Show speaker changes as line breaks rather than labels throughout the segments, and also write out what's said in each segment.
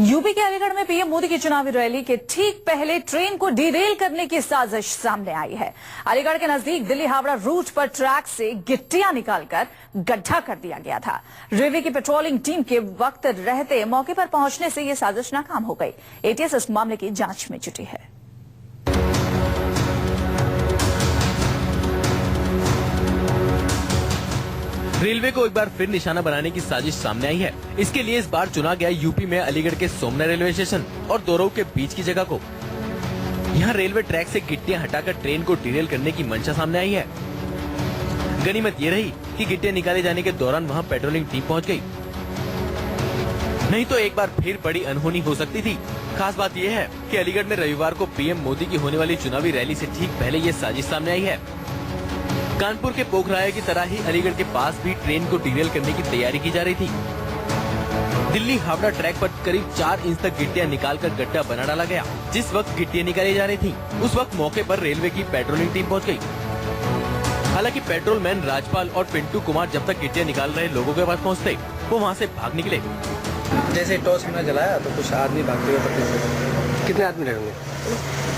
UP के अलीगढ़ में PM Modi की चुनावी रैली के ठीक पहले ट्रेन को डिरेल करने की साजिश सामने आई है। अलीगढ़ के नजदीक दिल्ली हावड़ा रूट पर ट्रैक से गिट्टियां निकालकर गड्ढा कर दिया गया था। रेलवे की पेट्रोलिंग टीम के वक्त रहते मौके पर पहुंचने से यह साजिश नाकाम हो गई। एटीएस इस मामले की जांच में जुटी है।
रेलवे को एक बार फिर निशाना बनाने की साजिश सामने आई है। इसके लिए इस बार चुना गया यूपी में अलीगढ़ के सोमना रेलवे स्टेशन और दोरऊ के बीच की जगह को। यहाँ रेलवे ट्रैक से गिट्टियां हटाकर ट्रेन को डिरेल करने की मंशा सामने आई है। गनीमत ये रही कि गिट्टियां निकाले जाने के दौरान वहाँ पेट्रोलिंग टीम पहुँच गयी, नहीं तो एक बार फिर बड़ी अनहोनी हो सकती थी। खास बात यह है कि अलीगढ़ में रविवार को पीएम मोदी की होने वाली चुनावी रैली से ठीक पहले ये साजिश सामने आई है। कानपुर के पोखराया की तरह ही अलीगढ़ के पास भी ट्रेन को डिरेल करने की तैयारी की जा रही थी। दिल्ली हावड़ा ट्रैक पर करीब 4 इंच तक गिट्टियां निकालकर गड्ढा बना डाला गया। जिस वक्त गिट्टियां निकाली जा रही थी, उस वक्त मौके पर रेलवे की पेट्रोलिंग टीम पहुंच गई। हालांकि पेट्रोलमैन राजपाल और पिंटू कुमार जब तक गिट्टियां निकाल रहे लोगों के पास पहुंचते, वो वहां से भाग निकले।
जैसे टॉर्च हमने जलाया तो कुछ आदमी भागते हुए पकड़े।
कितने आदमी रहे होंगे?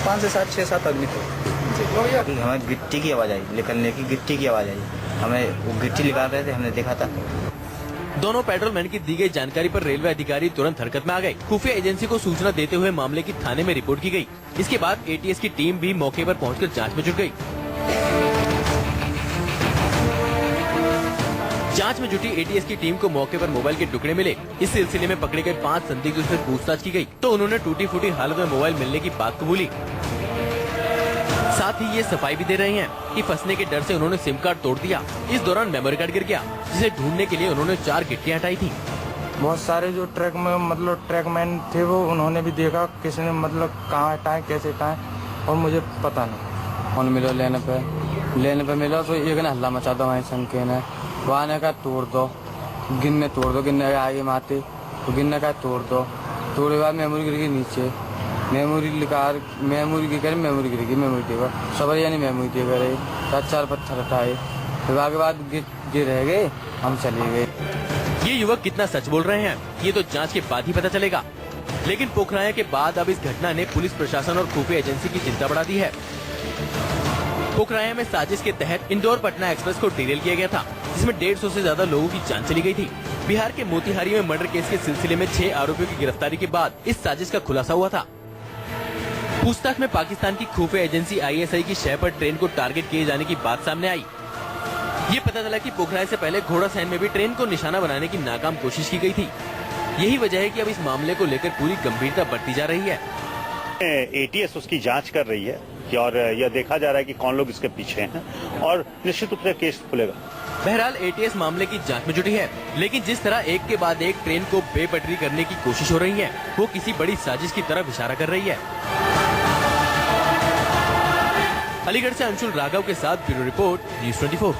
5 से 7, 6-7 आदमी थे।
हमें गिट्टी की आवाज़ आई, निकलने की गिट्टी की आवाज़ आई। हमें वो गिट्टी निकाल रहे थे, हमने देखा था।
दोनों पेट्रोलमैन की दी गई जानकारी पर रेलवे अधिकारी तुरंत हरकत में आ गए। खुफिया एजेंसी को सूचना देते हुए मामले की थाने में रिपोर्ट की गई। इसके बाद एटीएस की टीम भी मौके पर पहुंचकर जांच में जुट गई। जांच में जुटी एटीएस की टीम को मौके पर मोबाइल के टुकड़े मिले। इस सिलसिले में पकड़े गए 5 संदिग्धों से पूछताछ की गई तो उन्होंने टूटी फूटी हालत में मोबाइल मिलने की बात कबूली। साथ ही ये सफाई भी दे रहे हैं कि फंसने के डर से उन्होंने सिम कार्ड तोड़ दिया। इस दौरान मेमोरी कार्ड गिर गया, जिसे ढूंढने के लिए उन्होंने 4 गिट्टियां हटाई थी।
बहुत सारे जो ट्रैक में ट्रैकमैन थे वो उन्होंने भी देखा, किसने कहाँ हटाए कैसे हटाए, और मुझे पता नहीं।
फोन मिलो लेने पे मिला तो एक ने हल्ला मचा दो, वहीं संके ने वहाँ ने कहा तोड़ दो, गिनने तोड़ दो, गिनने आगे माते तो गिनने का तोड़ दो। तोड़े बाद मेमोरी गिर गई नीचे, मेमोरी गिरी, मेमोरी देगा सबर यानी मेमोरी देगा रहे। 4 पत्थर हटाए, फिर आगे बाद गिर रह गए, हम चले गए।
ये युवक कितना सच बोल रहे हैं, ये तो जांच के बाद ही पता चलेगा। लेकिन पोखराया के बाद अब इस घटना ने पुलिस प्रशासन और खुफिया एजेंसी की चिंता बढ़ा दी है। पोखराया में साजिश के तहत इंदौर पटना एक्सप्रेस को डिरेल किया गया था, जिसमें 150 से ज्यादा लोगों की जान चली गई थी। बिहार के मोतिहारी में मर्डर केस के सिलसिले में 6 आरोपियों की गिरफ्तारी के बाद इस साजिश का खुलासा हुआ था। पूछताछ में पाकिस्तान की खुफिया एजेंसी ISI की शय पर ट्रेन को टारगेट किए जाने की बात सामने आई। ये पता चला कि पोखराया से पहले घोड़ासैन में भी ट्रेन को निशाना बनाने की नाकाम कोशिश की गई थी। यही वजह है कि अब इस मामले को लेकर पूरी गंभीरता बढ़ती जा रही है।
एटीएस उसकी जांच कर रही है और यह देखा जा रहा है कि कौन लोग इसके पीछे हैं, और निश्चित रूप से केस खुलेगा।
बहरहाल एटीएस मामले की जांच में जुटी है, लेकिन जिस तरह एक के बाद एक ट्रेन को बेपटरी करने की कोशिश हो रही है, वो किसी बड़ी साजिश की तरफ इशारा कर रही है। अलीगढ़ से अंशुल राघव के साथ ब्यूरो रिपोर्ट, न्यूज़ 24।